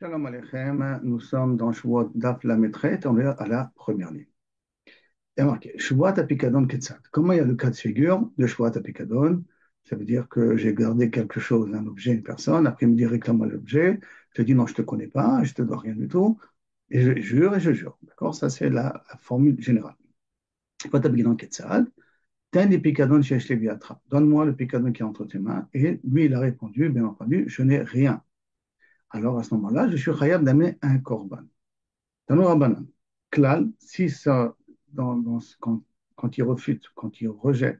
Shalom Aleichem, nous sommes dans Shavuot Daf Lametret, on est à la première ligne. Il y a marqué Shavuot Apikadon Ketzat. Comment il y a le cas de figure de Shavuot Apikadon? Ça veut dire que j'ai gardé quelque chose, un objet, une personne, après il me dit réclame-moi l'objet, je te dis non, je ne te connais pas, je ne te dois rien du tout, et je jure. D'accord? Ça, c'est la formule générale. Shavuot Apikadon Ketzat, Ten des Pikadon Shesh Leviatra. Donne-moi le Pikadon qui est entre tes mains. Et lui, il a répondu, bien entendu, je n'ai rien. Alors à ce moment-là, je suis khayab d'amener un korban. Tano Rabbanan, Klal, si ça, quand il refute, quand il rejette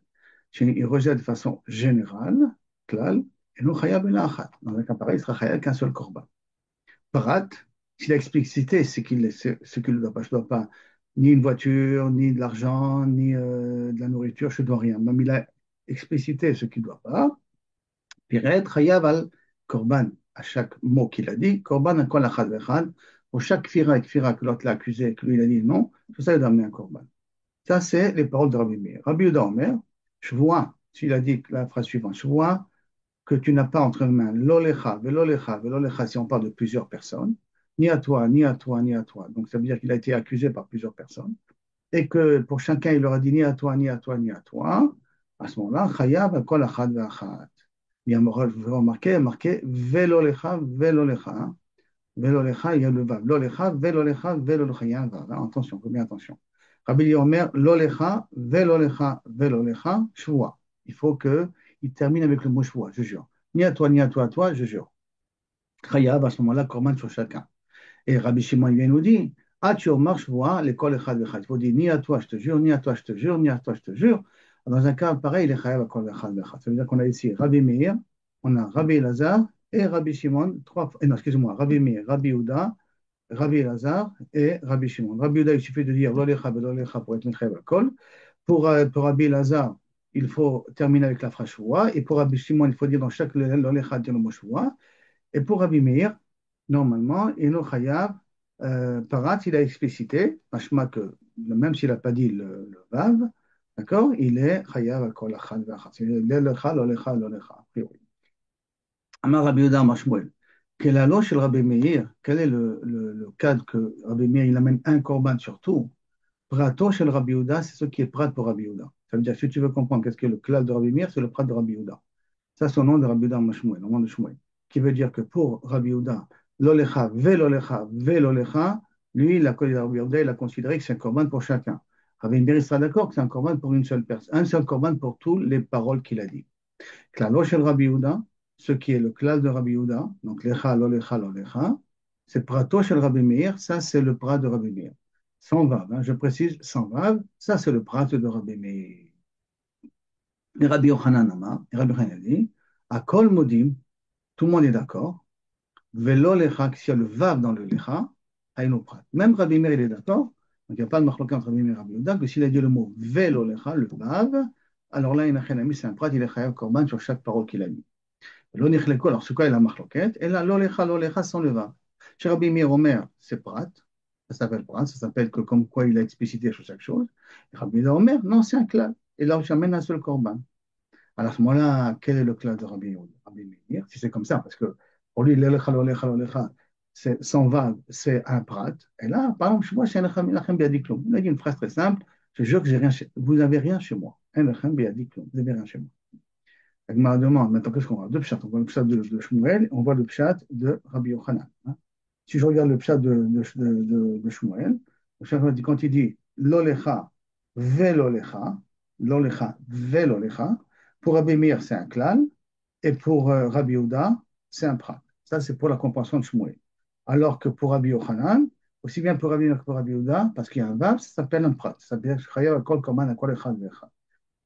de façon générale, Klal, et nous Chayab Ben Achat. Dans un cas pareil, il sera Chayab qu'un seul korban. Parat, s'il a explicité ce qu'il ne doit pas, je ne dois pas ni une voiture, ni de l'argent, ni de la nourriture, je ne dois rien. Même il a explicité ce qu'il ne doit pas, Piret, Chayav al Korban, à chaque mot qu'il a dit, Korban à kol achad vechad, pour chaque kfira et kfira que l'autre l'a accusé et que lui il a dit non, tout ça il doit amener un Korban. Ça, c'est les paroles de Rabbi Meir. Rabbi Yehuda Omer, je vois, s'il a dit la phrase suivante, je vois que tu n'as pas entre les mains l'olecha, velolecha, velolecha, si on parle de plusieurs personnes, ni à toi, ni à toi, ni à toi. Donc ça veut dire qu'il a été accusé par plusieurs personnes, et que pour chacun il leur a dit ni à toi, ni à toi, ni à toi. À ce moment-là, chayav al kol achad vechad. Il y a marqué velolecha, velolecha. Velolecha, il y a le vav. Lolecha, velolecha, velolecha. Il y a un vav. Attention, faut bien attention. Rabbi Yomer, lolecha, velolecha, velolecha, shvua. Il faut qu'il termine avec le mot shvua, je jure. Ni à toi, ni à toi, à toi, je jure. Chayav, à ce moment-là, korban sur chacun. Et Rabbi Shimon, il vient nous dire, ah, tu marches, vois, l'école echad vechad. Il faut dire, ni à toi, je te jure, ni à toi, je te jure, ni à toi, je te jure. Dans un cas pareil, il est chayav l'école echad vechad. Ça veut dire qu'on a ici Rabbi Meir, on a Rabbi Elazar et Rabbi Shimon, non, excusez-moi, Rabbi Meir, Rabbi Uda, Rabbi Elazar et Rabbi Shimon. Rabbi Uda, il suffit de dire l'olecha, l'olecha pour être chayav l'école. Pour Rabbi Elazar, il faut terminer avec la phrase shua. Et pour Rabbi Shimon, il faut dire dans chaque l'olecha, dire le mot shua. Et pour Rabbi Meir, normalement, Eno Chayav, Parat, il a explicité, machma que même s'il n'a pas dit le Vav, d'accord, il est Chayav al kol achad v'achad. C'est l'elecha, l'olecha, l'olecha, a priori. Amar Rabbi Yehuda Amar Shmuel. Quel est l'aloche de Rabbi Meir? Quel est le cadre que Rabbi Meir, il amène un korban surtout? Prato chez le Rabbi Yehuda, c'est ce qui est prat pour Rabbi Yehuda. Ça veut dire, si tu veux comprendre qu'est-ce que le clal de Rabbi Meir, c'est le prat de Rabbi Yehuda. Ça, c'est au nom de Rabbi Yehuda Mashmuel, au nom de Shmuel, qui veut dire que pour Rabbi Yehuda, l'olecha, velolecha, velolecha, lui, Rabbi Yehuda, il a considéré que c'est un korban pour chacun. Rabbi Meir sera d'accord que c'est un korban pour une seule personne, un seul korban pour toutes les paroles qu'il a dit. Klalo shel Rabbi Yehuda, ce qui est le klal de Rabbi Yehuda, donc lecha, lolecha, lolecha, c'est prato shel Rabbi Meir, ça c'est le prat de Rabbi Meir. Sans vav, hein, je précise, sans vav, ça c'est le prat de Rabbi Meir. Et Rabbi Yochanan Amar, et Rabbi Yochanan dit, à kol modim, tout le monde est d'accord, velo lecha, s'il y a le vav dans le lecha, aïno prat. Même Rabbi Meir, il est d'accord, donc il n'y a pas de marloquin entre Rabbi Meir et Rabbi Yehuda, que s'il a dit le mot velo lecha, le vav, alors là, il n'a rien à mis, c'est un prat, il est chayav korban sur chaque parole qu'il a dit. Lo nichleko, alors c'est quoi la marloquette? Et là, lo lecha sans le vav. Chez Rabbi Meir Omer, c'est prat, ça s'appelle prat, ça s'appelle que comme quoi il a explicité sur chaque chose. Et Rabbi Meir Omer, non, c'est un klal. Et là, j'amène un seul korban. Alors à ce moment-là, quel est le classe de Rabbi Meir? Si c'est comme ça, parce que pour lui, l'elecha, l'olecha, l'olecha, c'est sans vague, c'est un prat. Et là, par exemple, moi, chez Enechem biadiklum. Il a dit une phrase très simple, je jure que j'ai rien vous n'avez rien chez moi. Enechem biadiklum, vous n'avez rien chez moi. La Gemara demande, maintenant qu'est-ce qu'on voit? Deux pshat. On voit le pshat de Shmuel, on voit le pshat de Rabbi Yochanan. Hein. Si je regarde le pshat de Shmuel, le pshat dit, quand il dit l'olecha, velolecha, l'olecha, velolecha, pour Rabbi Meir, c'est un klal, et pour Rabbi Yehuda, c'est un prat. Ça, c'est pour la compréhension de Shmuel. Alors que pour Rabbi Yochanan, aussi bien pour Rabbi Meir que pour Rabbi Yehuda, parce qu'il y a un vav, ça s'appelle un prat. Ça s'appelle chayav kol koman akol echad ve'echad.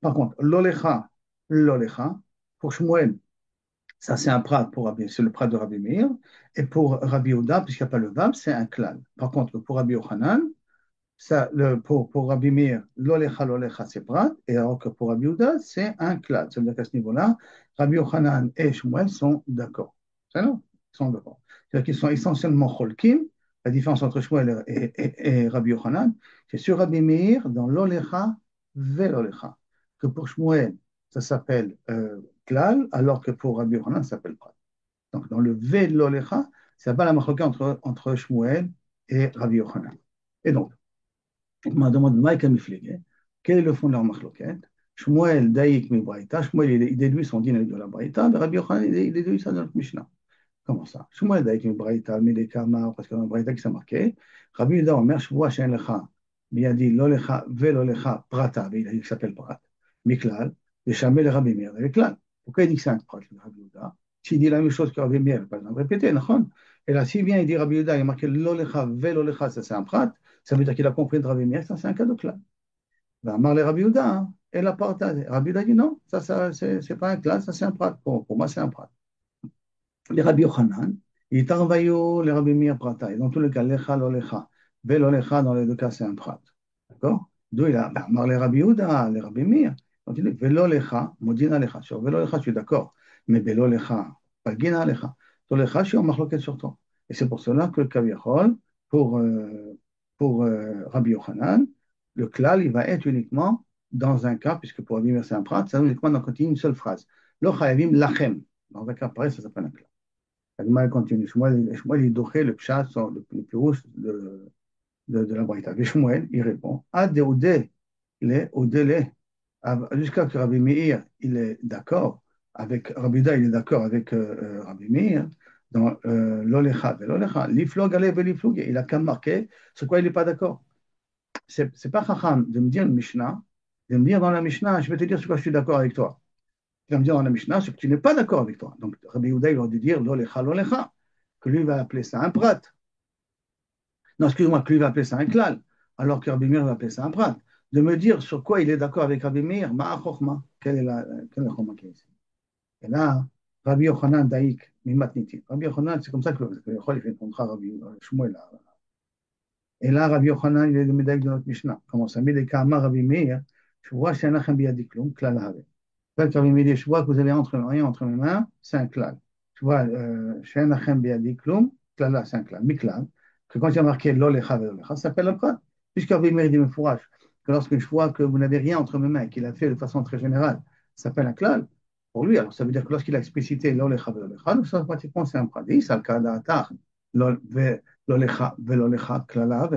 Par contre, l'olecha, l'olecha, pour Shmuel, ça c'est un prat c'est le prat de Rabbi Meir, et pour Rabbi Yehuda, puisqu'il n'y a pas le vav, c'est un klal. Par contre, pour Rabbi Yochanan, pour Rabbi Meir, l'olecha, c'est prat, et alors que pour Rabbi Yehuda, c'est un klal. Ça veut dire qu'à ce niveau-là, Rabbi Yochanan et Shmuel sont d'accord. C'est non? Ils sont d'accord. C'est-à-dire qu'ils sont essentiellement cholkim. La différence entre Shmuel et Rabbi Yochanan, c'est sur Rabbi Meir, dans l'olecha, velolecha. Que pour Shmuel, ça s'appelle klal, alors que pour Rabbi Yochanan, ça s'appelle prat. Donc, dans le velolecha, C'est pas la machloka entre Shmuel et Rabbi Yochanan. Et donc, on m'a demandé, Maïka Miflege, quel est le fond de leur machloket? Shmuel Daïk mi Braïta, Shmuel il déduit son dîner de la Braïta, mais Rabbi Yochanan il déduit ça de notre Mishnah. Comment ça? Shmuel Daïk mi Braïta, Medekama, parce que dans la Braïta qui s'est marqué, Rabbi Yudah Omer, Shvua Shen Lecha, Miyadi Lolecha Velolecha Prata, il a dit qu'il s'appelle Prat, Miklal, et Shamel Rabbi Meir, avec Klal. Pourquoi il dit que c'est un Prat, le Rabbi Yudah? S'il dit la même chose que Rabbi Meir, il n'a pas besoin de répéter, non? Et là, s'il vient et dit Rabbi Yudah, il a marqué Lolecha Velolecha, ça c'est un Prat, ça veut dire qu'il a compris de Rabbi Meir, ça c'est un cas de Klal. Ben, Marley Rabbi Yehuda, hein, et la partage. Rabbi Yehuda dit non, ça c'est pas un classe, ça c'est un prat. Pour moi, c'est un prat. Les Rabbi Yochanan, ils t'envoyent les Rabbi Meir prata. Et dans tous les cas, lecha, lo lecha. Ve lecha, dans les deux cas, c'est un prat. D'accord? D'où il a, ben, Marley Rabbi Yehuda, les Rabbi Meir. Donc il dit, velo lecha, modina lecha. Sur velo lecha, je suis d'accord. Mais velo lecha, pas gina lecha. Sur lecha, je suis en marloquette sur toi. Et c'est pour cela que le Kaviachol, pour, Rabbi Yochanan, le klal, il va être uniquement dans un cas, puisque pour Rabbi Meir, c'est un prat, ça uniquement dans une seule phrase. Lo chayavim lachem. Dans un cas pareil, ça s'appelle un klal. La continue. Shmuel, il dochait le pshat, le plus rouge de la Braïta. Et Shmuel, il répond, Ad Odé, les Odélé, jusqu'à que Rabbi Meir, il est d'accord avec Rabbi Da, il est d'accord avec Rabbi Meir, dans l'Olecha, l'Olecha, l'Iflog, l'Iflog, il a qu'à marquer sur quoi il n'est pas d'accord. C'est pas Chacham de me dire une Mishnah, de me dire dans la Mishnah, je vais te dire sur quoi je suis d'accord avec toi. Tu vas me dire dans la Mishnah, c'est que tu n'es pas d'accord avec toi. Donc Rabbi Yehuda, il aurait dû dire l'Olecha, que lui va appeler ça un prat. Non, excuse-moi, que lui va appeler ça un klal, alors que Rabbi Meir va appeler ça un prat. De me dire sur quoi il est d'accord avec Rabbi Meir, ma'a chokhma, quelle est la chokhma qui est ici? Et là, Rabbi Yochanan Daïk, Mimatniti. Rabbi Yochanan, c'est comme ça que le Chol, il fait contre Rabbi Shmuel. Et là, Rabbi Yochanan, il est le médaille de notre Mishnah. Comment ça? Médeka Amar Rabbi Meir, je vois chez Anachem Biadiklum, klal have. Quand Rabbi Meir dit, je vois que vous avez rien entre mes mains, c'est un klal. Je vois chez Anachem Biadiklum, klal, c'est un klal. Miklal, que quand il y a marqué l'olecha ve'olecha, ça s'appelle le prat. Puisque Rabbi Meir dit, me fourrage, que lorsque je vois que vous n'avez rien entre mes mains et qu'il a fait de façon très générale, ça s'appelle un klal. Pour lui, alors ça veut dire que lorsqu'il a explicité l'olecha ve'olecha, donc ça pratiquement c'est un prat. Et ça, le cas d'Atar, l'olecha ve'olecha klala,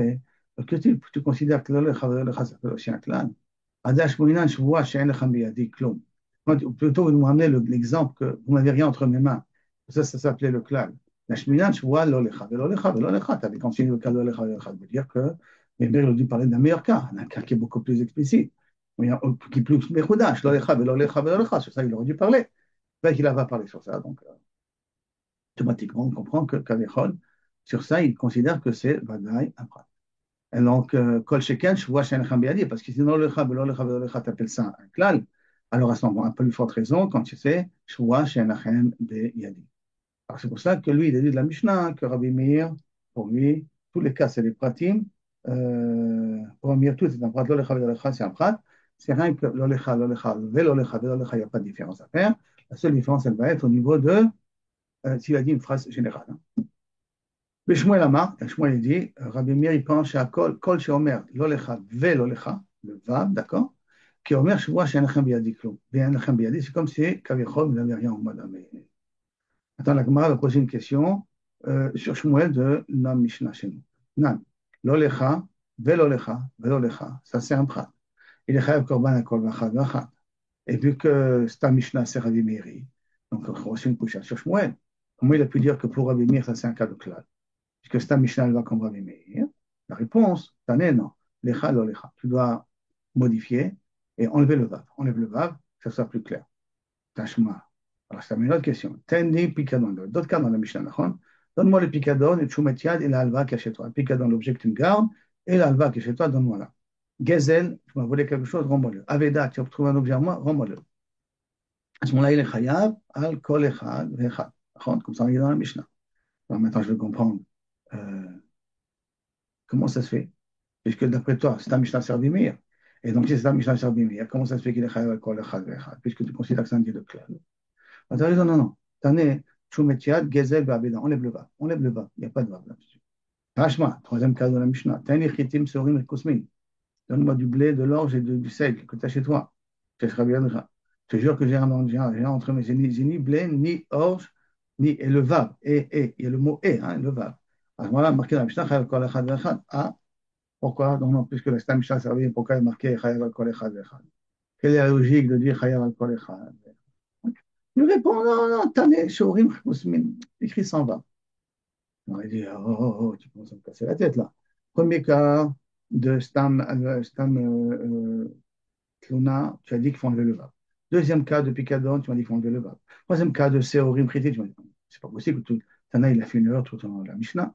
que tu considères que l'olecha ve'olecha, ça s'appelle aussi un klal. Adash Moulinan, je vois chez Enechem Biyadi Klum. Plutôt, vous nous ramenez l'exemple que vous n'avez rien entre mes mains. Ça s'appelait le klal. La Shminan, je vois l'olecha, l'olecha, l'olecha. Tu avais continué le cas de l'olecha, l'olecha. Ça veut dire que Weber a dû parler d'un meilleur cas, d'un cas qui est beaucoup plus explicite, qui est plus mechoudash, l'olecha, l'olecha, l'olecha. Sur ça, il aurait dû parler. Ben, il va parler sur ça. Donc, automatiquement, on comprend que Kavechol, sur ça, il considère que c'est Vadaï un prat. Et donc, Kol Sheken, je vois Shen Biadi, parce que sinon, le Kha, t'appelles ça un klal. Alors, à ce moment, un peu plus forte raison, quand tu sais, je vois Shen Biadi. Alors, c'est pour ça que lui, il a dit de la Mishnah, que Rabbi Meir, pour lui, tous les cas, c'est des pratim. Pour Meir, tout c'est un prat. L'olecha, c'est un prat. C'est rien que l'olecha, l'olecha, il n'y a pas de différence à faire. La seule différence, elle va être au niveau de, s'il a dit une phrase générale. Hein. Mais Shmuel Amar, Shmuel il dit, Rabbi Meir il penche à Kol chez Omer, l'olecha ve l'olecha, le vav, d'accord, qui Omer Shvoa chez Anachem Biadi Klum. Anachem Biadi, c'est comme si Kavichol, vous n'avez rien en mode. Attends, la Gemara va poser une question sur Shmuel de la Mishnah chez nous. Nan, l'olecha ve l'olecha, ça c'est un prat. Il est chayav korban à kol vachad vachad. Et vu que c'est un Mishnah, c'est Rabbi Meiri, donc on reçoit une couche sur Shmuel. Comment il a pu dire que pour Rabbi Meir, ça c'est un cas de klal? Puisque c'est un Mishnah, elle va comme Rabbi Meir. La réponse, Tané, non. Lecha, lo lecha. Tu dois modifier et enlever le vav. Enlève le vav, que ça soit plus clair. Tashma. Alors, c'est une autre question. Tendi picadon. D'autres cas dans la Mishnah, d'accord? Donne-moi le picadon, le tchoumet et l'alva qui est chez toi. Le picadon, l'objet que tu me gardes, et l'alva qui est chez toi, donne-moi là. Gezel, tu m'as volé quelque chose, rends-moi-le. Aveda, tu as trouvé un objet à moi, rends-moi-le. À ce moment-là, il est chayav, al kol echad, vechad. Comme ça, on est dans la Mishnah. Alors, maintenant, je vais comprendre. Euh, Comment ça se fait? Puisque d'après toi, c'est un Mishnah Servimir. Et donc, si c'est un Mishnah Servimir, comment ça se fait qu'il est chayav al kol echad vechad? Puisque tu considères que c'est un dieu de clair. Ah, t'as raison, non, non. Tané, Chumetiad, Gezel, Babeda. Enlève le va. Enlève le va. Il n'y a pas de va là-dessus. Rashma, troisième cas de la Mishnah. Tani, Chitim, Sorim et Kosmin. Donne-moi du blé, de l'orge et du sel que tu as chez toi. Je te jure que j'ai rien entre mes. J'ai ni blé, ni orge, ni, et le vav, et, il y a le mot et, hein, le vav. À ce moment-là, marqué dans la Mishnah, Chayav kol echad ve'echad. Ah, pourquoi? Donc, non, puisque la Mishnah servait, pourquoi il est marqué Chayav kol echad ve'echad? Quelle est la logique de dire Chayav kol echad? Il répond, non, non, Tané, Shorim, Musmin, écrit sans vav. On va dire, oh, oh, oh, tu commences à me casser la tête là. Premier cas de Stam Tluna, tu as dit qu'il faut enlever le vav. Deuxième cas de Picadon, tu m'as dit qu'il faut enlever le vav. Troisième cas de Seorim Khiti, tu m'as dit, c'est pas possible, Tana, il a fait une erreur tout au long de la Mishnah.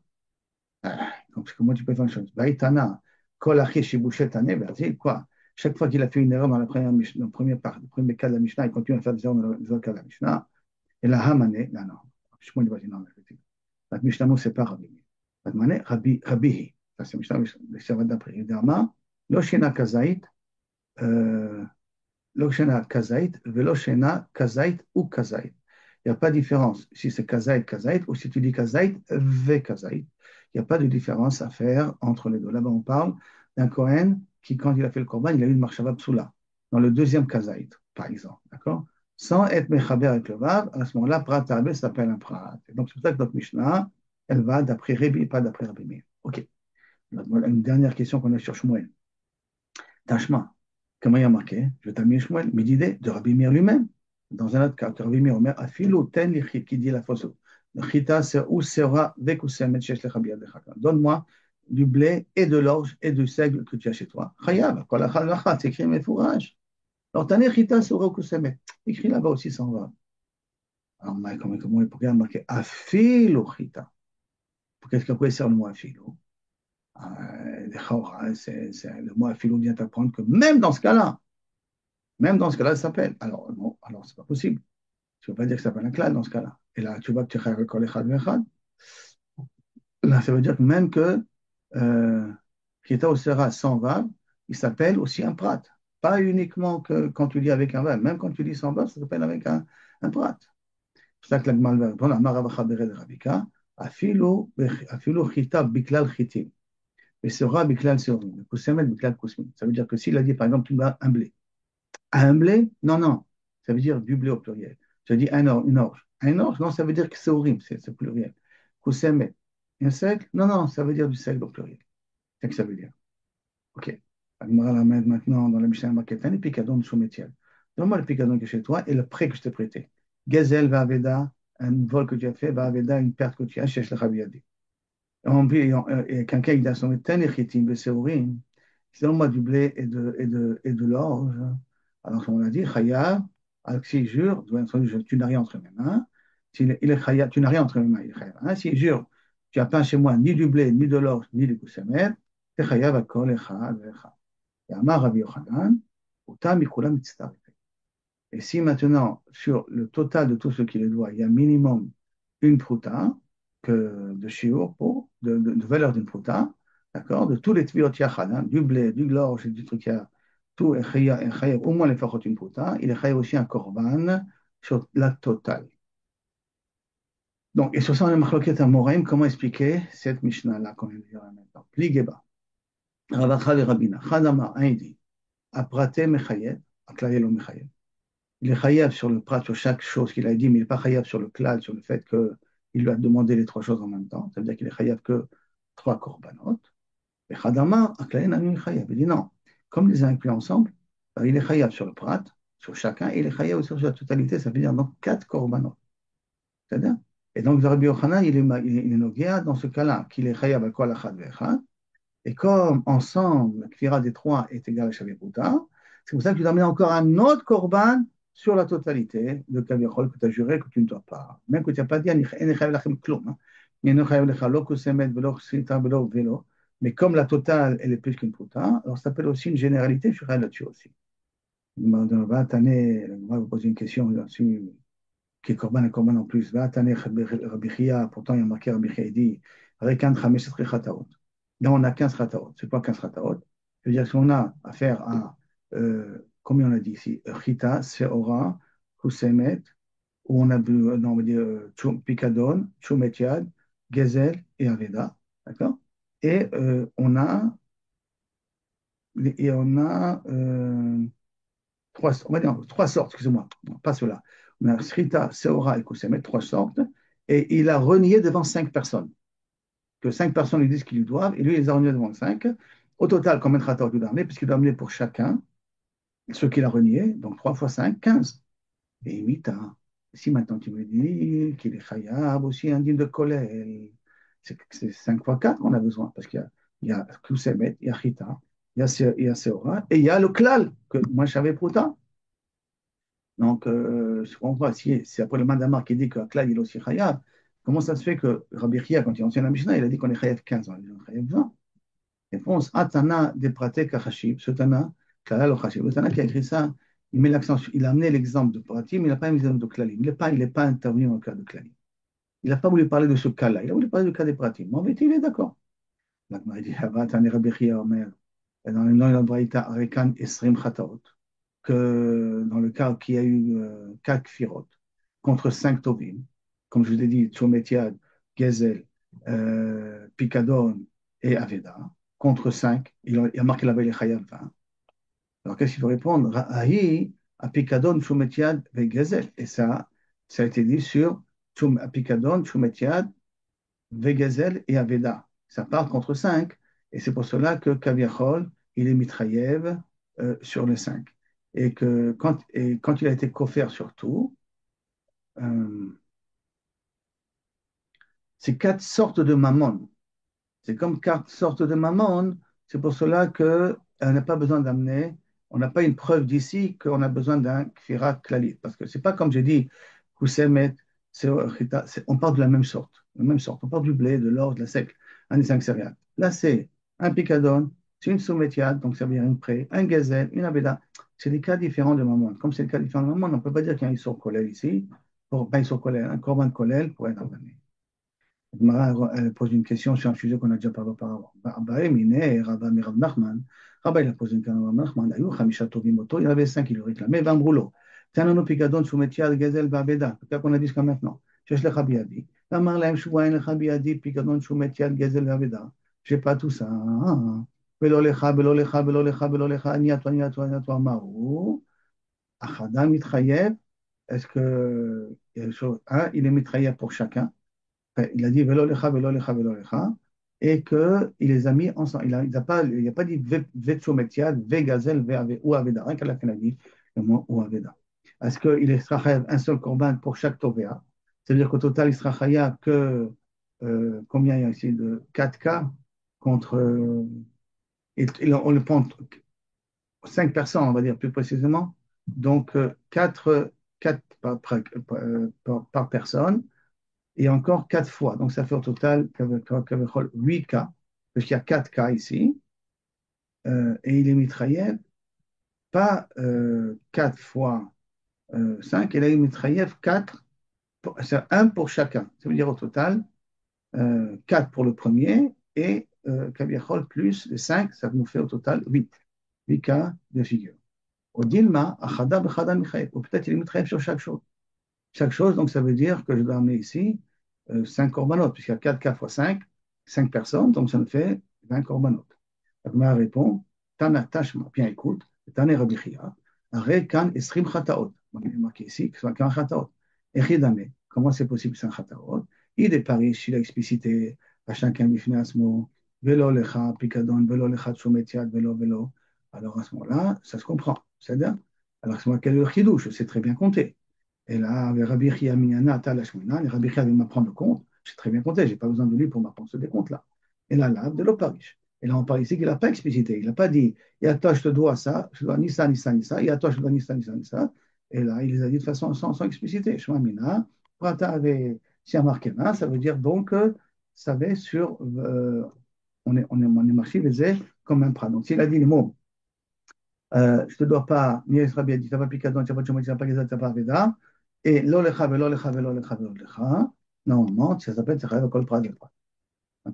Ah, donc, comment tu peux faire une chose? Tana, Kol Achi Shibushet Tane, quoi? Chaque fois qu'il a fait une erreur dans la première Mishnah, dans le premier cas de la Mishnah, il continue à faire des erreurs dans les autres cas de la Mishnah. Et la Hamane, non, non, je me dis, non, la Mishnah, c'est pas Rabbi. La Hamane, Rabbihi. Ça, c'est Mishnah, le servant d'après Dharma. Loshena Kazait, Loshena Kazait, Veloshena Kazait ou Kazait. Il n'y a pas de différence si c'est Kazait, Kazait, ou si tu dis Kazait, Ve Kazait. Il n'y a pas de différence à faire entre les deux. Là-bas, on parle d'un Kohen qui, quand il a fait le Korban, il a eu une marshava psula. Dans le deuxième Kazait, par exemple. D'accord? Sans être Mechaber avec le Vav, à ce moment-là, Prat Arbe s'appelle un Prat. Donc, c'est pour ça que notre Mishnah, elle va d'après Rébi, pas d'après Rabbi Meir. OK. Une dernière question qu'on a sur Shmuel. Tashma, comment il y a marqué? Je t'ai Shmuel, Médidé, de Rabbi Meir lui-même. Dans un autre cas, Rabbi Meir, Omer, Afilo, ten lichit, qui dit la fausse. Chita, ou sera, vekusemet, shesh lecha biyadechaka. Donne-moi du blé et de l'orge et du seigle que tu as chez toi. Chayav, kol achad v'achad, c'est écrit mes fourrages. Alors, Tané Chita, sera, kusemet. Écrit là-bas aussi, ça en va. Alors, pourquoi il y a marqué Afilo Chita? Qu'est-ce qu'à quoi sert le mot Afilo? Le mot Afilo vient t'apprendre que même dans ce cas-là, ça s'appelle. Alors c'est pas possible. Tu ne peux pas dire que ça s'appelle un clal dans ce cas-là. Et là, tu vois que tu as kol echad ve'echad. Là, ça veut dire que même que Kita Osera sans vav, il s'appelle aussi un prat. Pas uniquement que quand tu lis avec un vav. Même quand tu lis sans vav, ça s'appelle avec un prat. C'est ça que la Gemara va répondre. Amar Rava Chabere de Rabika. Afilo chita biklal chitim. Et sera biklal seorim. Kusemet biklal kusmin. Ça veut dire que s'il a dit, par exemple, tu as un blé. Un blé? Non, non. Ça veut dire du blé au pluriel. Tu dis une orge. Un orge? Non, ça veut dire que c'est horrible, c'est pluriel. Kusemet. Un seigle? Non, non, ça veut dire du seigle au pluriel. C'est ce que ça veut dire. OK. Agmara la met maintenant dans la Mishnah Marketan, et picadon de Choumetiel. Donne-moi le picadon qui est chez toi et le prêt que je t'ai prêté. Gazelle, Vaveda, un vol que tu as fait, Vaveda, une perte que tu as, cherche le Rabiyadi. Et quelqu'un il a son ten et chitim, Besséourim, donne-moi du blé et de l'orge. Alors, on a dit, Chayav, alors s'il jure, tu n'as rien entre mes mains. Il est Chayav, tu n'as rien entre mes mains, il est Chayav. Hein, s'il jure, tu n'as pas chez moi ni du blé, ni de l'orge, ni du koussamer, c'est Chayav à kol echad ve'echad. Et Amar Rabbi Yochanan, Uta mikula mitztarif. Et si maintenant, sur le total de tout ce qu'il doit, il y a minimum une prouta de shiur de valeur d'une prouta, d'accord, de tous les tviot yachad, hein, du blé, du l'orge, du truc, tout est chayav, au moins les fachot une prouta, il est chayav aussi un korban sur la totale. Donc, et sur ça, on a marqué à Moraim, comment expliquer cette Mishnah-là qu'on vient de dire maintenant. Pligeba, Ravacha et Rabina, Chadama, un il dit, Aprate mechayev, Aklayelo mechayev. Il est chayav sur le prat, sur chaque chose qu'il a dit, mais il n'est pas chayav sur le klal, sur le fait qu'il lui a demandé les trois choses en même temps. Ça veut dire qu'il est chayav que trois korbanot. Et Khadama, Aklaïn Anu chayav. Il dit non. Comme les a inclus ensemble, il est chayav sur le prat, sur chacun, et il est chayav sur la totalité, ça veut dire donc quatre korbanot. C'est-à-dire? Et donc, Rabbi Yochanan, il est nogia dans ce cas-là, qu'il est chayav à kol achad ve'echad. Et comme ensemble, la kfira des trois est égale à Shavuot, c'est pour ça que tu dois amener encore un autre korban sur la totalité de Kavichol que tu as juré que tu ne dois pas. Même que tu n'as pas dit, mais comme la totale, elle est plus qu'une prouta, alors ça s'appelle aussi une généralité, je serai là-dessus aussi. On va vous poser une question là-dessus, qui est korban et korban en plus. Va t'aner Rabbi Chia, pourtant il y a marqué Rabbi Chia, il dit, avec un chamesh chataot. Là, on a 15 khataot. C'est quoi 15 khataot? Je veux dire, si on a affaire à, combien on a dit ici, chita, seora, kusemet, où on a, non, on va dire, picadon, chumetiad, gezel et aveda, d'accord? Et on a on va dire, trois sortes, excusez-moi, non, pas cela. On a shrita, seora et kusemet, trois sortes. Et il a renié devant 5 personnes. Que 5 personnes lui disent qu'ils lui doivent, et lui, il les a reniés devant 5. Au total, combien de Khatat il doit amener? Puisqu'il doit amener pour chacun ce qu'il a renié, donc 3 fois 5, 15. Et 8 ans. Si maintenant tu me dis qu'il est Khayab aussi indigne de Kolel, c'est 5 fois 4 qu'on a besoin, parce qu'il y a Kusemet, il y a Chita, il y a Seora, et il y a le Klal, que moi j'avais pourtant. Donc, je comprends, si c'est après le Mandamar qui dit que le Klal il est aussi Khayab, comment ça se fait que Rabbi Chia, quand il enseigne la Mishnah, il a dit qu'on est Khayab 15, on est Khayab 20? Réponse, Atana des pratek Achashib, ce Tana, Klal au Chashib. Le Tana qui a écrit ça, il met l'accent il a amené l'exemple de Pratim, mais il n'a pas mis l'exemple de Klalim. Il n'est pas intervenu dans le cas de Klalim. Il n'a pas voulu parler de ce cas-là, il a voulu parler du cas des Pratim. En fait, il est d'accord. Donc, il dit, Atana Rabbi Chia Omer, dans le nom de la Braïta, Arekan Esrim Chataot, que dans le cas qui a eu 4 Firot contre 5 Tovim, comme je vous ai dit, Tchometiad, Gezel, Pikadon et Aveda, contre 5, il a marqué là-bas les Chayav 20. Alors qu'est-ce qu'il faut répondre? Ra'ahi, Apikadon, Tchometiad et Gezel. Et ça a été dit sur Apikadon, Tchometiad, Vegezel et Aveda. Ça part contre 5. Et c'est pour cela que Kaviachol, il est mitraïev sur les 5. Et quand il a été coffert surtout, euh, c'est 4 sortes de mammon. C'est comme 4 sortes de mammon. C'est pour cela qu'on n'a pas besoin d'amener, on n'a pas une preuve d'ici qu'on a besoin d'un kfira klalit. Parce que c'est pas comme j'ai dit, Koussemet, on parle de la même sorte. La même sorte. On parle du blé, de l'or, de la seigle, un des 5 céréales. Là, c'est un picadon, c'est une soumetiade, donc ça veut dire une pré, un gazelle, une abéda. C'est des cas différents de mammon. Comme c'est le cas différent de mammon, on ne peut pas dire qu'il y a un issour kolel ici, pas un issour kolel, un korban kolel pour être amené. Gemara, elle pose une question sur un sujet qu'on a déjà parlé auparavant. Abaye, Mine, Rabba, Mirav Nachman. Rabba, il a posé une question à Rav Nachman. Ayou, Chamisha Tovim Oto. Il y en avait 5 qui le réclamaient. Vambroulo. Tanano Pigadon, Soumetia, Gezel, Babeda. C'est ça qu'on a dit jusqu'à maintenant. Cherche le Chabiadi. Amar Laim Shouain, le Chabiadi, Pigadon, Soumetia, Gezel, Babeda. J'ai pas tout ça. Velo lecha, velo lecha, velo lecha, velo lecha. Niatwa, niatwa, niatwa. Marou. Achadam, Mitrayev. Est-ce que il est mitraillé pour chacun? Il a dit velo lecha, velo lecha, velo lecha, et qu'il les a mis ensemble. Il n'a pas dit vetsometiad, vegazel, ou aveda, rien qu'à la fin, il a dit le mot ou aveda. Est-ce qu'il sera chayav un seul corban pour chaque tovea? C'est-à-dire qu'au total, il sera chayav que, combien il y a ici de 4 cas contre, on le prend 5 personnes, on va dire plus précisément, donc 4 par personne et encore 4 fois. Donc, ça fait au total 8 cas, parce qu'il y a 4 cas ici, et il est mitraillev, pas 4 fois 5, il est mitraillev 4, c'est un pour chacun. Ça veut dire au total 4 pour le premier, et Kaviachol plus les 5, ça nous fait au total 8. 8 cas de figure. Au Dilma, Achada Bechada Michaev, ou peut-être il est mitraillev sur chaque chose. Chaque chose, donc ça veut dire que je dois amener ici 5 corbanotes, puisqu'il y a 4 4 fois 5, 5 personnes, donc ça me fait 20 corbanotes. Agma répond, Tana Tashma, bien écoute, Tane Rabbi Chia, Are Kan Esrim Chataot. Il est marqué ici que ce soit qu'un Chataot. Echidame, comment c'est possible c'est un Chataot? Il est Paris, il a explicité à chacun bifne asmo, Velo Lecha, Picadon, Velo Lecha, Tchometiad, Velo, Velo. Alors à ce moment-là, ça se comprend. C'est-à-dire, alors à ce moment-là, quel est le chidouche? Je sais très bien compter. Et là, Rabbi Chia Minyana, Talashmina, et Rabbi Chia vient m'apprendre le compte. J'ai très bien compté, je n'ai pas besoin de lui pour m'apprendre ce décompte-là. Et là, de l'oparish. Et là, on parle ici qu'il n'a pas explicité. Il n'a pas dit, et à toi, je te dois ça, je te dois ni ça, ni ça, ni ça, et à toi, je te dois ni ça, ni ça, ni ça. Et là, il les a dit de façon sans expliciter. Shema Mina, Prata avait, si marqué là, ça veut dire donc, ça va sur, on est marché, comme un prat. Donc, s'il a dit les mots, je ne te dois pas, ni Rabbi dit, tu n'as pas picadon, tu n'as pas chômage, tu n'as pas gazette, tu n'as pas aveda, et l'olecha, l'olecha, l'olecha, l'olecha, normalement, ça s'appelle Tchachav Kol Prat. Maintenant,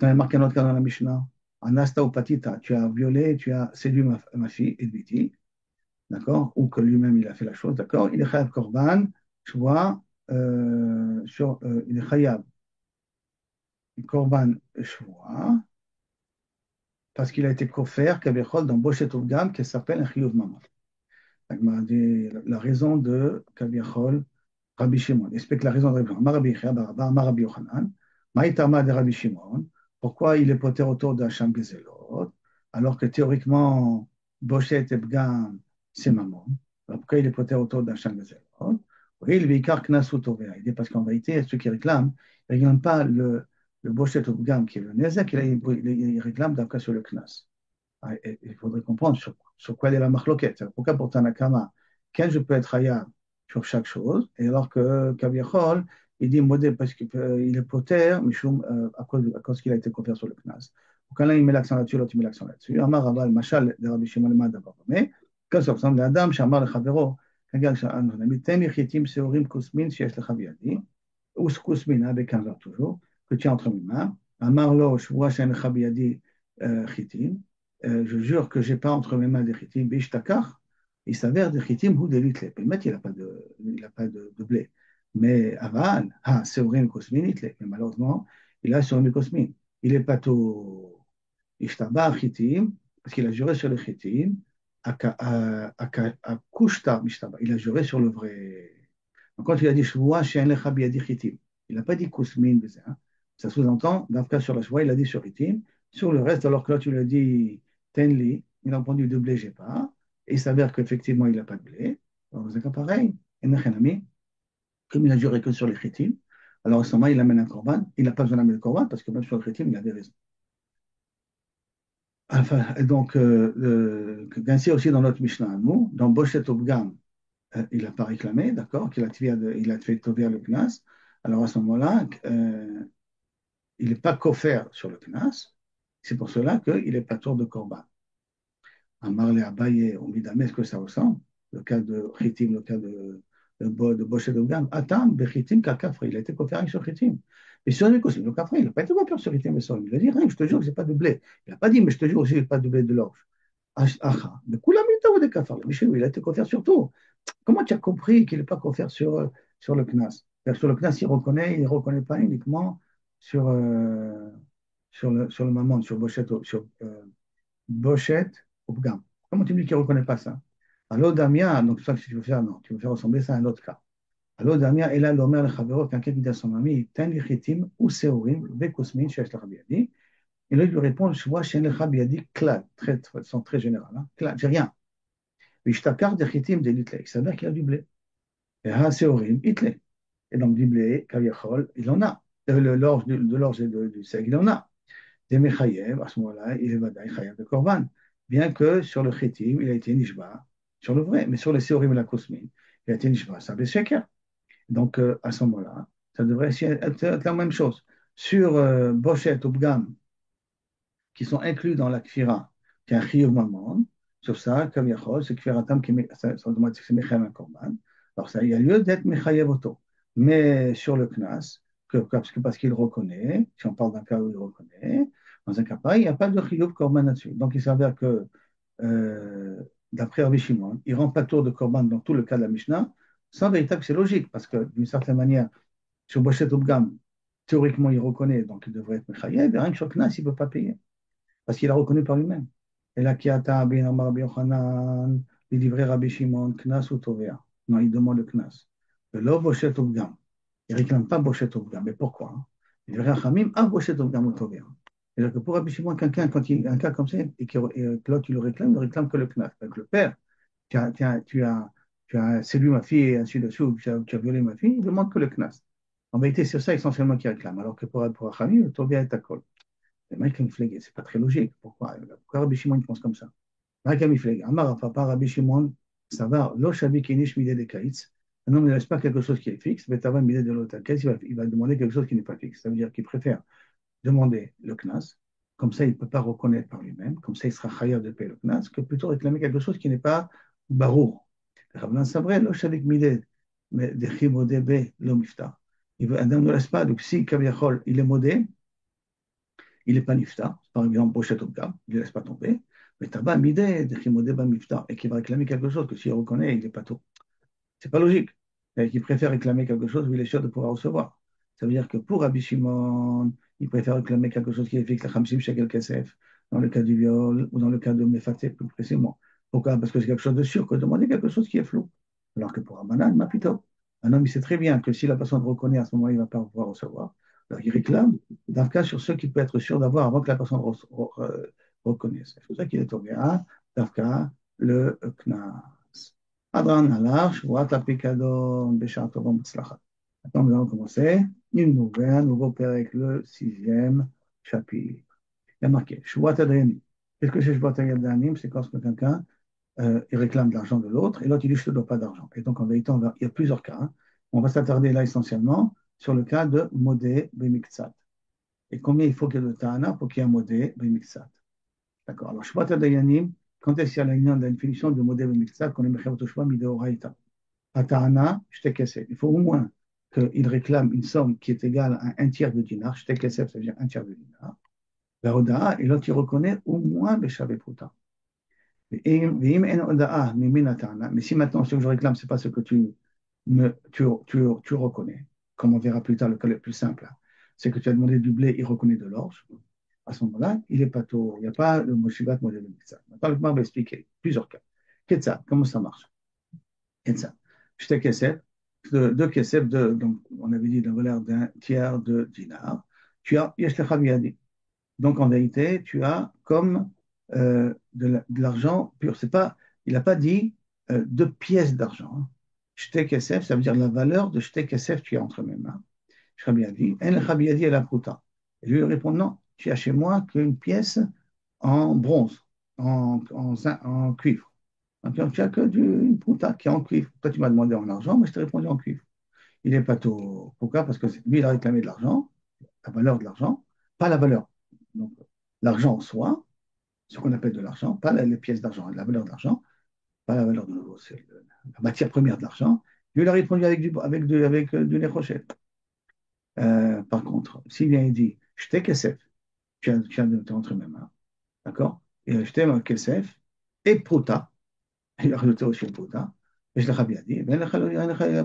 il y a marqué un autre cas dans la Mishnah, Anasta ou Patita, tu as violé, tu as séduit ma fille, Edviti, d'accord, ou que lui-même il a fait la chose, d'accord, il est Chayav Korban, tu vois, il est Chayav Korban Shvoa, parce qu'il a été coffert, Kavechol, dans Boshet Gam, qui s'appelle un Chiyuv Maman. La raison de Kaviachol Rabbi Shimon explique la raison de Rabbi Shimon. Amar Rabbi Yechia bar Abba, Amar Rabbi Yochanan, Maïtama de Rabbi Shimon, pourquoi il est poté autour d'Hacham Gezelot, alors que théoriquement, Bochet et Bgam, c'est maman. Alors pourquoi il est poté autour d'Hacham Gezelot? Oui, le Vikar Knasut Tovea. Il dit parce qu'en vérité, ceux qui réclament, ils ne réclament pas le Bochet ou Bgam qui est le Nezek, il réclame d'après sur le Knas. Ah, il faudrait comprendre sur quoi est la marloquette. Pourquoi pour Tanakama, quel je peux être hayab sur chaque chose, et alors que Kaviachol, il dit modé parce qu'il est poter, Mishum, à cause qu'il a été couvert sur le Knas. Donc là, il met l'accent là-dessus, l'autre il met l'accent là-dessus. Amar Rabal, Machal, de Rabbi Shimon Lemad d'abord. Mais, quand ça ressemble à Adam, Shamar le Chavero, Kagal Sha'an, Ten Yichitim Seorim Kusmin, Shesh le Chaviadi, ou Kusmin, avec un verbe toujours, que tu as entre mes mains. Amar lo, Shvoa Shen le Chaviadi, Chitim. Je jure que j'ai pas entre mes mains des chitim, bishtakar, il s'avère des chitim ou des litlep. Le maître, il a pas de blé. Mais aval, c'est vrai, kosmin litlep. Mais malheureusement, il a sur le kosmin. Il est pas tout ishtabar chitim, parce qu'il a juré sur le chitim, kushta mishtaba. Il a juré sur le vrai. Donc, quand il a dit shvoua, she'en lecha biyadi chitim, il n'a pas dit kosmin, hein. Ça sous-entend, dans le cas sur la shvoua, il a dit sur chitim. Sur le reste, alors que là, tu lui as dit Tenli, il a répondu de blé, j'ai pas. Et il s'avère qu'effectivement, il n'a pas de blé. Alors, c'est pareil. Et Nechanami, comme il a juré que sur les chrétiens, alors à ce moment, il amène un corban. Il n'a pas besoin d'amener le corban parce que même sur le chrétien, il avait raison. Enfin, et donc, ainsi aussi dans notre Mishnah, nous, dans Boshet Obgam, il n'a pas réclamé, d'accord, il a fait Tovia le Knas. Alors à ce moment-là, il n'est pas coffert sur le Knas. C'est pour cela qu'il n'est pas tour de corban. Amarle Abaye, on lui dit, mais est-ce que ça ressemble? Le cas de Chitim, le cas de Boshet Dogam. Attends, Bechitim, Kakafri, il a été coopéré sur Chitim. Et sur lui aussi, le Kafri, il n'a pas été coopéré sur Chitim, mais il a dit, rien, je te jure que je n'ai pas de blé. Il n'a pas dit, mais je te jure aussi que je n'ai pas de blé de l'orge. Acha, mais Koulamita ou des Kafar, mais chez lui, il a été coopéré sur tout. Comment tu as compris qu'il n'est pas coopéré sur le Knas? Sur le Knas, il ne reconnaît pas uniquement sur, sur le Mammon, sur Boshet, Bochet ou Bgam. Comment tu me dis qu'il ne reconnaît pas ça? Alors, Damien, donc ça que tu veux faire, non, tu veux faire ressembler ça à un autre cas. Alors, Damien, et là, l'omer le chavero, quelqu'un qui dit à son ami, ten lichitim ou seorim, vekosmin, shesh le chabiadi. Et là, il lui répond, je vois, shen le chabiadi, klad, de façon très générale, hein, klad, j'ai rien. Vishtakar de chitim de l'itle, il s'avère qu'il a du blé. Et ha seorim, itle. Et donc, du blé, kaviachol, il en a. De l'orge et du seigle, il en a. Des Mechayev, à ce moment-là, il est Vadaï Chayev de Korban. Bien que sur le Chetim, il a été Nishba, sur le vrai, mais sur les Séorim et la Kosmine, il a été Nishba, ça blesse Sheker. Donc, à ce moment-là, ça devrait être la même chose. Sur Bochet ou Bgam, qui sont inclus dans la Kfira, qui est un Chiyuv Mammon, sur ça, comme Yachol, c'est Kfiratam qui ça demande que c'est Mechayev un Korban. Alors, ça, il y a lieu d'être Mechayev Auto. Mais sur le Knas, parce qu'il reconnaît, si on parle d'un cas où il reconnaît, dans un cas pareil, il n'y a pas de chiyuv korban là-dessus. Donc, il s'avère que, euh, d'après Rabbi Shimon, il ne rend pas tour de korban dans tout le cas de la Mishnah, sans véritable, c'est logique, parce que d'une certaine manière, sur Bochet Obgam, théoriquement, il reconnaît, donc il devrait être Mechayev, et rien que sur Knas, il ne peut pas payer, parce qu'il a reconnu par lui-même. Et là, Kiata, bin Amar Rabbi Yochanan, il livrait Rabbi Shimon, Knas ou Tovea. Non, il demande le Knas. Le lo Bochet Obgam. Il ne réclame pas Bochet Obgam. Mais pourquoi? Il livrait Achamim, ah Bochet Obgam ou Tovea. C'est-à-dire que pour Rabbi Shimon, quelqu'un, quand il a un cas comme ça, et que l'autre, il ne réclame que le Knas. Donc le père, c'est lui ma fille, et ainsi de suite, tu as violé ma fille, il demande que le Knas. En vérité, c'est ça essentiellement qu'il réclame. Alors que pour Achamim, le Tovea est à col. Le mec, c'est pas très logique. Pourquoi Rabbi Shimon il pense comme ça? Mike Amifleg, Amar Papa Rabbi Shimon, ça va, Lo Shavik Inish Midé de Kaitz. Un homme ne laisse pas quelque chose qui est fixe, mais Tava Midé de l'autre. Il va demander quelque chose qui n'est pas fixe. Ça veut dire qu'il préfère demander le Knas, comme ça il ne peut pas reconnaître par lui-même, comme ça il sera chayav de payer le Knas, que plutôt réclamer quelque chose qui n'est pas barour. Rabban Sabre, Lo Shavik Midé, mais de Chimodé Be, Lo Mifta. Un homme ne laisse pas, donc si Kaviachol, il est modé, il n'est pas nifta, par exemple, Bochet Obgam, il ne laisse pas tomber, mais Taba Midé, Dechimodé Bamifta, et qui va réclamer quelque chose que s'il reconnaît, il n'est pas tout. C'est pas logique. Et qui préfère réclamer quelque chose où il est sûr de pouvoir recevoir. Ça veut dire que pour Rabbi Shimon, il préfère réclamer quelque chose qui est fixe, la Khamsim Shekel Kesef, dans le cas du viol, ou dans le cas de Mefaté plus précisément. Pourquoi? Parce que c'est quelque chose de sûr que demander quelque chose qui est flou. Alors que pour Rabbanan, Mapito. Un homme, il sait très bien que si la personne reconnaît, à ce moment-là, il ne va pas pouvoir recevoir. Alors, il réclame, dans le cas sur ceux qu'il peut être sûr d'avoir avant que la personne reconnaisse. C'est pour ça qu'il est tombé à Dafka, le Knas. Adran Alar, Shvuat Apikadon, Beshar Tovom Tzlachat. Maintenant, nous allons commencer un nouveau avec le sixième chapitre. Il y a marqué Shvuat Adayanim. Qu'est-ce que c'est Shvuat Adayanim? C'est quand quelqu'un il réclame de l'argent de l'autre, et l'autre, il dit, je ne te dois pas d'argent. Et donc, en vérité, il y a plusieurs cas, hein. On va s'attarder là essentiellement sur le cas de Modé Bemiktsat. Et combien il faut qu'il y ait de Tahana pour qu'il y ait un Modé Bemiktsat. D'accord. Alors, Shvat Dayanim, quand est-ce qu'il y a la définition de Modé Bemiktsat, qu'on est Mechav Toshva Mideoraita? Atahana, Shtekesef. Il faut au moins qu'il réclame une somme qui est égale à un tiers de dinar. Shtekesef, ça veut dire un tiers de dinar. La Oda, et l'autre, il reconnaît au moins Beshavé Pruta. Mais si maintenant ce que je réclame, ce n'est pas ce que tu reconnais, comme on verra plus tard, le cas le plus simple, hein, c'est que tu as demandé du blé, il reconnaît de l'orge, à ce moment-là, il n'est pas tôt, il n'y a pas le Moshivat modèle de Ketzat. Maintenant, le Gemara va expliquer plusieurs cas. Ketzat, comment ça marche? Ketzat. Je t'ai Kesef, deux Kesef, donc on avait dit la valeur d'un tiers de dinar. Tu as Yeshlecha Biyadi. Donc, en vérité, tu as comme de l'argent pur. C'est pas, il n'a pas dit deux pièces d'argent, hein. Shtek kesef, ça veut dire la valeur de shtek kesef tu as entre mes mains. Je serais bien dit. En le la pruta. Et lui répond non, tu as chez moi qu'une pièce en bronze, en cuivre. Donc, tu as que une pruta qui est en cuivre. Toi, tu m'as demandé en argent, moi, je t'ai répondu en cuivre. Il n'est pas tout. Pourquoi? Parce que lui, il a réclamé de l'argent, la valeur de l'argent, pas la valeur. Donc, l'argent en soi, ce qu'on appelle de l'argent, pas les pièces d'argent, la valeur de l'argent, pas la valeur de nouveau, c'est la matière première de l'argent. Lui, il a répondu avec du nécrochet. Par contre, s'il vient et dit, je t'ai kesef, tu as de entre mes mains, d'accord? Et je t'ai un kesef et pruta, il a rajouté aussi une pruta, et je l'ai bien dit, ben,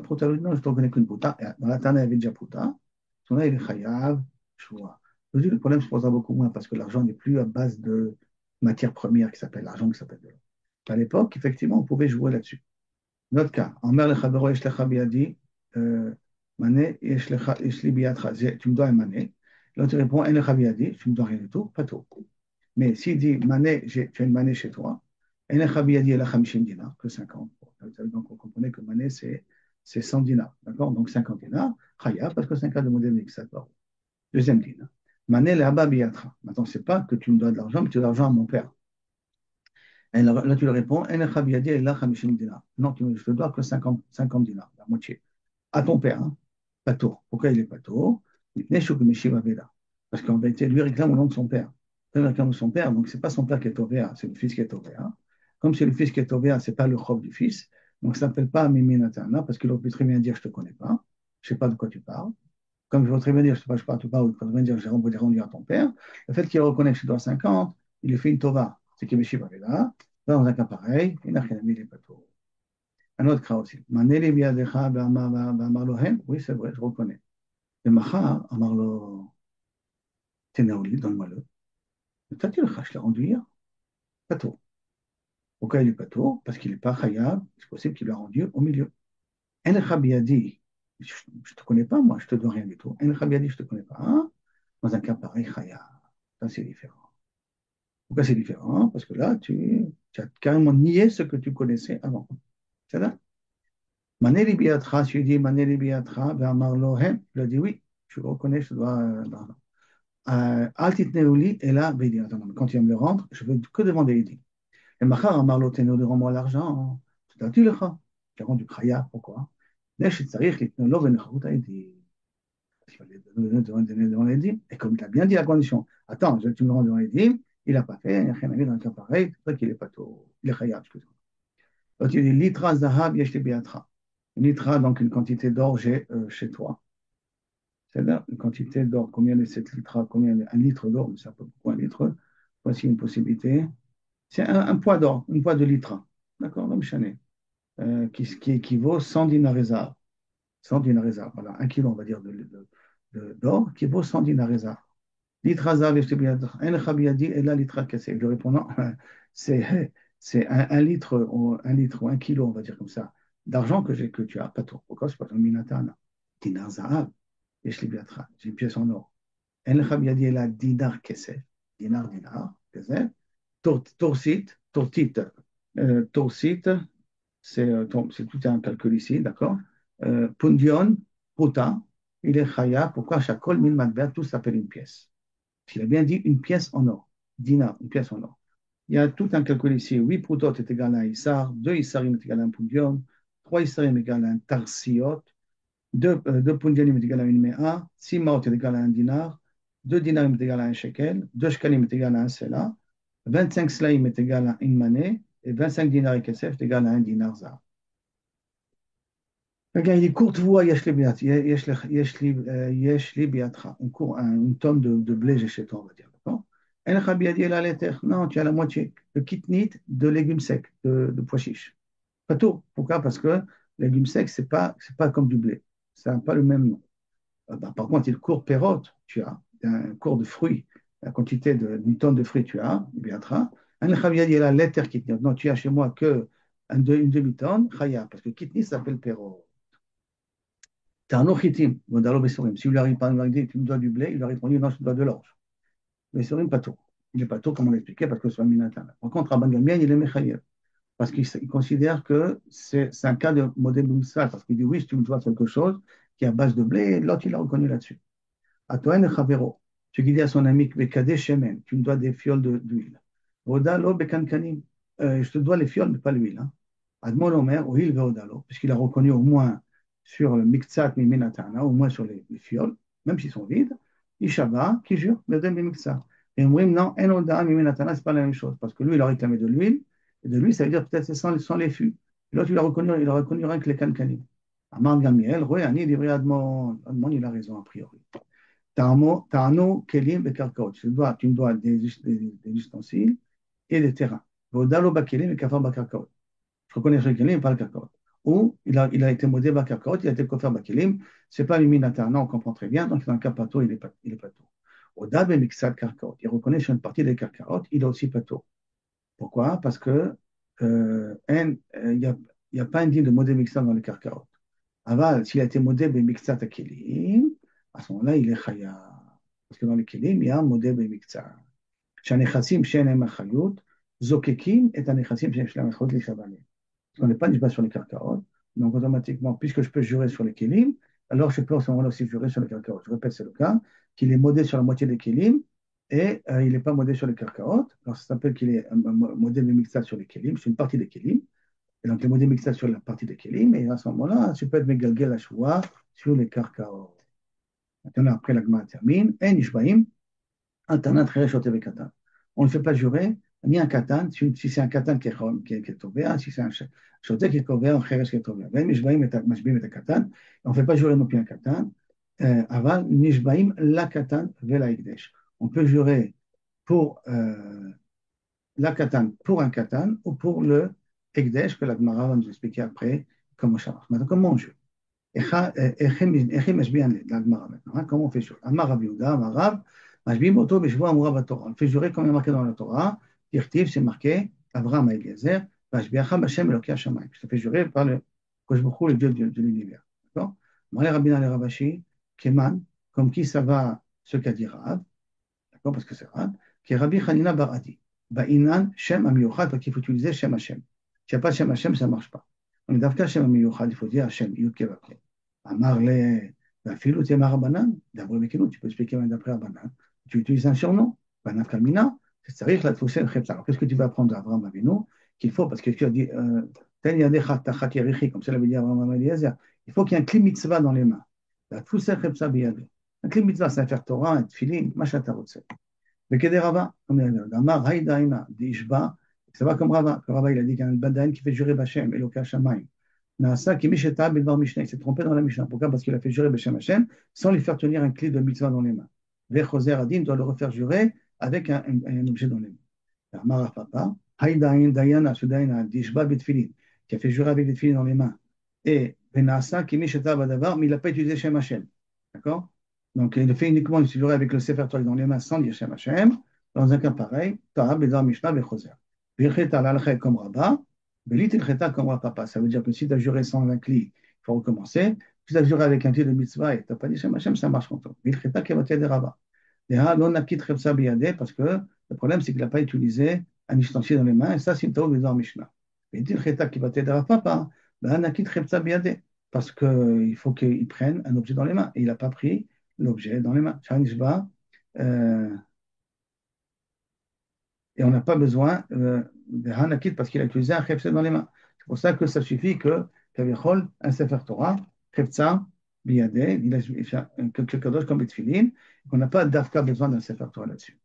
pruta, non, je ne te reconnais qu'une pruta. Dans la Tana, il y avait déjà pruta. Son il est chayav, choua. Je dis, le problème se posera beaucoup moins parce que l'argent n'est plus à base de matière première qui s'appelle l'argent, qui s'appelle de l'or. À l'époque, effectivement, on pouvait jouer là-dessus. Notre cas, en mer lechavero yeshlecha biyadi, mané yeshli biyadcha, tu me dois un mané. L'autre répond, en lecha biyadi, tu me dois rien du tout, pas tout. Mais s'il dit, mané, tu as une mané chez toi, en lecha biyadi ela 50 dinars, que 50. Donc, on comprenait que mané, c'est 100 dinars. D'accord? Donc, 50 dinars, chaya, parce que c'est un cas de modèle mixatoire. Deuxième din. Mané le haba biyadcha. Maintenant, c'est pas que tu me dois de l'argent, mais tu dois de l'argent à mon père. Et là, tu lui réponds, non, je te dois que 50 dinars, la moitié. À ton père, hein, pas tôt. Pourquoi il est pas tôt? Parce qu'en vérité, lui réclame au nom de son père. Il réclame son père, donc c'est pas son père qui est Ovéa, c'est le fils qui est Ovéa. Comme c'est le fils qui est Ovéa, c'est pas le chov du fils, donc ça s'appelle pas Mimi Natana, parce qu'il aurait pu très bien dire je te connais pas, je sais pas de quoi tu parles. Comme je veux très bien dire je sais pas, je parle pas, ou très bien dire j'ai rendu à ton père. Le fait qu'il reconnaît que je dois 50, il lui fait une tova, c'est qu'il me Aveda. Dans un cas pareil, il n'a rien mis les bateaux. Un autre cas aussi. Maneli biadecha ba'amar hen. Oui, c'est vrai, je reconnais. Le macha, amarlo tenaoli, donne-moi-le. Le tati le je l'ai rendu hier. Pato. Pourquoi il est pato? Parce qu'il n'est pas chayab. C'est possible qu'il l'a rendu au milieu. En biadi. Je ne te connais pas, moi, je te dois rien du tout. En biadi, je ne te connais pas. Hein. Dans un cas pareil, chayab. Ça, c'est différent. Pourquoi c'est différent? Parce que là, tu as carrément nié ce que tu connaissais avant. C'est là. Maneli biatra, tu dis Maneli biatra, Marlo hem, il a dit oui, je reconnais, je dois. Altit neuli, et là, il dit attends, quand tu vas me le rendre, je veux que demander, il dit. Et Machar, Marlo teneuli, rends-moi l'argent. Tu as dit le chah. Tu as rendu khaya, pourquoi? Nesh, tsarich, litnolo, venachouta, il dit. Il fallait donner devant les dîmes. Et comme il a bien dit la condition, attends, tu me le rends devant les dîmes, il n'a pas fait, il n'y a rien à dire dans un cas pareil, c'est vrai qu'il n'est pas tout. Il est khaya, excuse-moi. Donc il dit litra zahab, yeshli biatra. Litra, donc une quantité d'or j'ai chez toi. C'est-à-dire une quantité d'or. Combien de cette litre? Combien un litre d'or? Mais ça peut beaucoup un litre. Voici une possibilité. C'est un poids d'or, un poids de litre. D'accord, donc chané. Qui équivaut 100 dinars. 100 dinars. Voilà, un kilo, on va dire, d'or qui vaut 100 dinars. Litra zav, en khabiyadi, et là, litra cassé. Je réponds non, c'est un litre, ou un kilo, on va dire comme ça, d'argent que tu as, pas trop. Pourquoi? C'est pas ton minatana. Dinar zahav, yesh li biatra. J'ai une pièce en or. En lecha biyadi ela dinar kesef. Dinar, kesef. Tortit. Torsit, c'est tout un calcul ici, d'accord? Pundion, pruta, il est chaya. Pourquoi? Chakol min matbea, tout s'appelle une pièce. Il a bien dit une pièce en or. Dinar, une pièce en or. Il y a tout un calcul ici. 8 proutot est égal à un Issar, 2 Issarim est égal à un Pundion, 3 Issarim est égal à un Tarsiot, 2 Pundionim est égal à une Mea, 6 Maot est égal à un dinar, 2 dinarim est égal à un shekel, 2 shkalim est égal à un sela, 25 slaim est égal à une manée, et 25 dinars et kesef est égal à un dinar zar. Regarde, il dit courte voie, yesh li biatra. Une tonne de blé, j'ai chez toi, on va dire. D'accord? El khabiyadi el aleter. Non, tu as la moitié. Le kitnit de légumes secs, de pois chiches. Pas tout. Pourquoi? Parce que légumes secs, c'est pas comme du blé. Ça n'a pas le même nom. Par contre, il court pérote, tu as. Un cours de fruits, la quantité d'une tonne de fruits, tu as, biatra. El khabiyadi el aleter kitnit. Non, tu as chez moi que une demi-tonne, chaya, parce que kitnit s'appelle pérote. Tarno chitim, Vodalo Bessorim. Si vous lui arrive par exemple, dit, tu me dois du blé, il lui a répondu, non, je te dois de l'orge. Bessorim, pas tout. Il n'est pas tout, comme on l'expliquait, parce que c'est un minatan. Par contre, Rabban Gamliel, il est Mechayev. Parce qu'il considère que c'est un cas de modèle Moussa, parce qu'il dit, oui, si tu me dois quelque chose qui est à base de blé, l'autre, il a reconnu là-dessus. À toi, Chavero, tu dis à son ami, Bekade Shemen, tu me dois des fioles d'huile. Vodalo Bekankanim, je te dois les fioles, mais pas l'huile. Hein. Admon Omer, Ohil Veodalo, puisqu'il a reconnu au moins sur le Miktsat Miminatana, au moins sur les fioles, même s'ils sont vides, Ishaba, qui jure, Medem Miktsat. Et Mouim, non, Enoda Miminatana, c'est pas la même chose, parce que lui, il a réclamé de l'huile, et de l'huile, ça veut dire peut-être c'est sans les fûts. Et l'autre, il a reconnu rien que les cancanim. Amar Gamiel, Roé, Ani, Divri Admon, Admon, il a raison a priori. Tarno, Kelim et Karkaot. Tu me dois des ustensiles et des terrains. Vodalo Bakelim et Kafar Bakarkaot. Je reconnais ce Kelim, pas le Karkaot. Ou il a été modé Bakarkaot, il a été Kofar Bakelim. Ce n'est pas une minatarna, on comprend très bien. Donc, dans le cas pato, il est pato. Odab et Mixat Karkaot. Il reconnaît sur une partie des Karkaot, il est aussi pato. Pourquoi? Parce que il n'y a pas un dit de modé Mixat dans les Karkaot. Aval, s'il a été modé Mixat Kelim, à ce moment-là, il est chaya. Parce que dans les kelim, il y a un modèle במקצת. שהנכסים שאין להם אחריות, זוקקים את הנכסים שיש להם אחריות להישבע עליהם. On n'est pas nishba sur les carcarotes, donc automatiquement, puisque je peux jurer sur les kelim, alors je peux à ce moment-là aussi jurer sur les carcarotes. Je répète, c'est le cas, qu'il est modé sur la moitié des kelim, et il n'est pas modé sur les carcarotes. Alors ça s'appelle qu'il est un modèle mixta sur les kelim, c'est une partie des kelim, et donc le modèle mixta sur la partie des kelim, et à ce moment-là, tu peux être megalgel à choix sur les carcarotes. Maintenant, après la Gemara termine, En Ishbaim, Antanat Chereshote Katan. On ne fait pas jurer ni un katan, si c'est un katan qui est tombé, si c'est un shoté qui est tombé, un cheresh qui est tombé. Ben Ishbaim et Mashbim et katan, on ne fait pas jurer non plus un katan, aval Nishbaim la katan vela ikdesh. On peut jurer pour la katan pour un katan ou pour le ikdesh que la Gemara va nous expliquer après comment ça marche. Maintenant, comment on jure? Comment on fait jurer? Amar Rav Yehuda, Amar Rav, Mashbim Oto Beshvo Amura Batorah. On fait jurer comme il est marqué dans la Torah. Tirtiv, c'est marqué Abraham et Eliezer, Vashbiacha Bashem Eloki Hashamayim. Ça fait jurer par le Kosh Baruch Hu, le Dieu de l'univers. D'accord? Malé Rabbeinu le Ravashi, Keman, comme qui ça va ce qu'a dit Rav, d'accord? Parce que c'est Rav, qui est Rabbi Hanina Bar Adi. Ba'inan Shem Amiyuchad, parce qu'il faut utiliser Shem Hashem. S'il n'y a pas Shem Hashem, ça ne marche pas. On est d'Avka Shem Amiyuchad, il faut dire Hashem, Yud Kevakle. Amar le, la filo t'es marabanan, d'après Mekino, tu peux expliquer même d'après Abanan. Tu utilises un surnom, Banaf Kalmina, c'est-à-dire la Toussel Khepsa. Alors qu'est-ce que tu vas apprendre d'Abraham Avinu? Qu'il faut, parce que tu as dit, Ten Yadechat Tachat Yerichi, comme ça l'avait dit Abraham Eliezer, il faut qu'il y ait un kli mitzvah dans les mains. La Toussel Khepsa Biyadé. Un kli mitzvah, c'est un faire Torah, un tfilin, machin tarotse. Mais Keder Rava, comme il a dit, Amar Haïdaïna, d'Ishba, ça va comme Rava, que Rava il a dit qu'il y a un Badaïn qui fait jurer Bachem, Eloka Shamayim. Naasa qui Misheta Bilvar Mishnah, il s'est trompé dans la Mishnah. Pourquoi? Parce qu'il a fait jurer Beshem Hashem sans lui faire tenir un clé de mitzvah dans les mains. Vechoser Adin doit le refaire jurer avec un objet dans les mains. Maraf Papa, Haïdaïn Dayana Sudaïna Dishba Bitfilin, qui a fait jurer avec des filins dans les mains. Et Benassa qui Misheta Badavar, mais il n'a pas utilisé Shem Hashem. D'accord? Donc il fait uniquement il jurer avec le Sefer Torah dans les mains sans dire Shem Hashem. Dans un cas pareil, Ta'a Bedar Mishnah Vechoser. Virchet al comme Rabat. Belit il cheta comme moi, papa. Ça veut dire que si tu as juré sans un cli, il faut recommencer. Si tu as juré avec un cli de mitzvah et tu n'as pas dit Shem Hashem, ça marche comme toi. Belit cheta kevaté de rabat. Et ha, non nakit chepsa biyadeh, parce que le problème, c'est qu'il n'a pas utilisé un ustensile dans les mains, et ça, c'est une taou dans Mishnah. Belit il cheta kevaté de rabat, papa. Ben, nakit chepsa biyadeh. Parce qu'il faut qu'il prenne un objet dans les mains. Et il n'a pas pris l'objet dans les mains. Shanishba, et on n'a pas besoin de Hanakit parce qu'il a utilisé un Khefsa dans les mains. C'est pour ça que ça suffit que Kavechol, un Sefer Torah, Khefsa, Biyadeh, il fait quelque chose comme Betfilin, qu'on n'a pas d'Afka besoin d'un Sefer Torah là-dessus.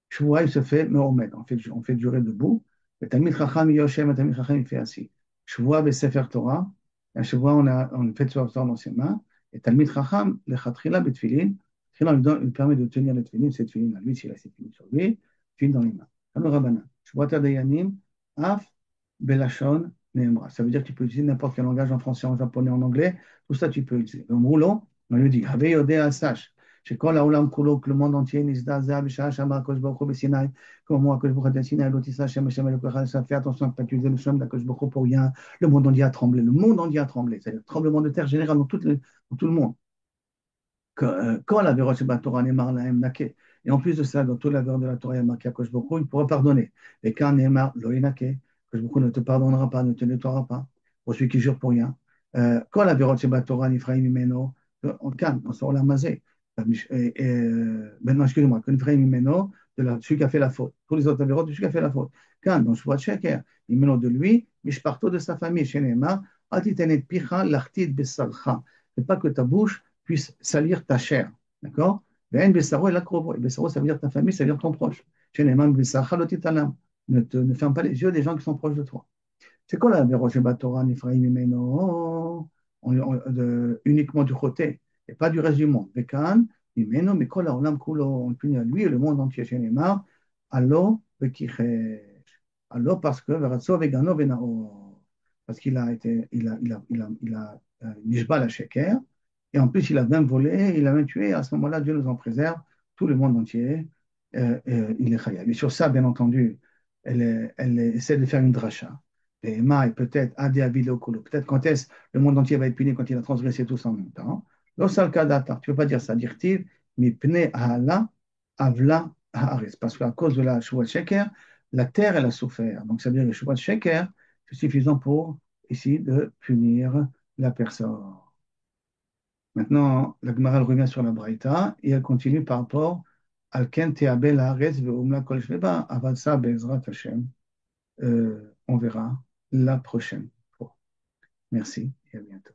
Shua, il se fait Mehomed, on fait durer debout. Le Talmid Chacham Yoshem, le Talmid Chacham, il fait assis. Shua, le Sefer Torah, un Shua, on fait Sefer Torah dans ses mains, et Talmid Chacham, le Chatrila Betfilin, il permet de tenir le Tfilin, c'est Tfilin à lui, s'il a ses Tfilin sur lui, Tfilin dans les mains. Alors, Rabbanan, Shvuat HaDayanim, Af, Belashon, Nehemra. Ça veut dire que tu peux utiliser n'importe quel langage en français, en japonais, en anglais, tout ça tu peux utiliser. Donc, Rouleau, on lui dit, Have Yodea Sash, שכל העולם כולו, כל monde entier, נזדעזע בשעה שאמר הקדוש ברוך הוא בסיני, כמו הקדוש ברוך הוא בסיני, לא תישא שם השם אלוקיך, ça fait attention à ne pas utiliser le nom d'Akadosh Baruch Hu pour rien, le monde entier a tremblé, le monde entier a tremblé, c'est-à-dire tremblement de terre général dans tout le monde. Quand la Torah Neymar la Nake, et en plus de ça, dans toute la de la Torah, il y a marqué à Kosh Boko, il pourra pardonner. Et quand Neymar lo Nake, Kosh Boko ne te pardonnera pas, ne te nettoiera pas, pour celui qui jure pour rien. Quand la Torah Nifraim Imeno, on calme, on sort la mazé. Maintenant, excusez-moi, quand Nifraim Imeno, celui qui a fait la faute. Pour les autres avérots, de celui qui a fait la faute. Quand, dans Shvat Sheker, Imeno de lui, Mishparto de sa famille, chez Neymar, Atitenet Picha, Lartid Bessalcha. C'est pas que ta bouche puisse salir ta chair. D'accord? Ve'en besaro el akrovo. Et besaro, ça veut dire ta famille, ça veut dire ton proche. Chez les membres besarcha lotitanam. Ne ferme pas les yeux des gens qui sont proches de toi. C'est quoi la Veroche Torah, Nifraim Imeno? Uniquement du côté, et pas du reste du monde. Vekan, Imeno, mais kol haolam kulo, on punit à lui et le monde entier. Chez les membres, allo, vekichesh. Allo, parce que, veratso, vegano, venao. Parce qu'il a été, il a nishba la sheker. Et en plus, il a même volé, il a même tué. À ce moment-là, Dieu nous en préserve, tout le monde entier, il est khayab. Et sur ça, bien entendu, elle essaie de faire une dracha. Et Emma est peut-être adé abilokolo. Peut-être quand est-ce le monde entier va être puni quand il a transgressé tous en même temps. L'osal kadata, tu ne peux pas dire ça, dire-t-il, mais pne ahala avla haaretz. Parce qu'à cause de la Shuvat Sheker, la terre, elle a souffert. Donc, ça veut dire que le Shuvat Sheker, c'est suffisant pour, ici, de punir la personne. Maintenant, la Gemara elle revient sur la Braïta et elle continue par rapport al ken te'abel haaretz ve'umla kol shveba aval sa be'ezrat Hashem. On verra la prochaine fois. Merci et à bientôt.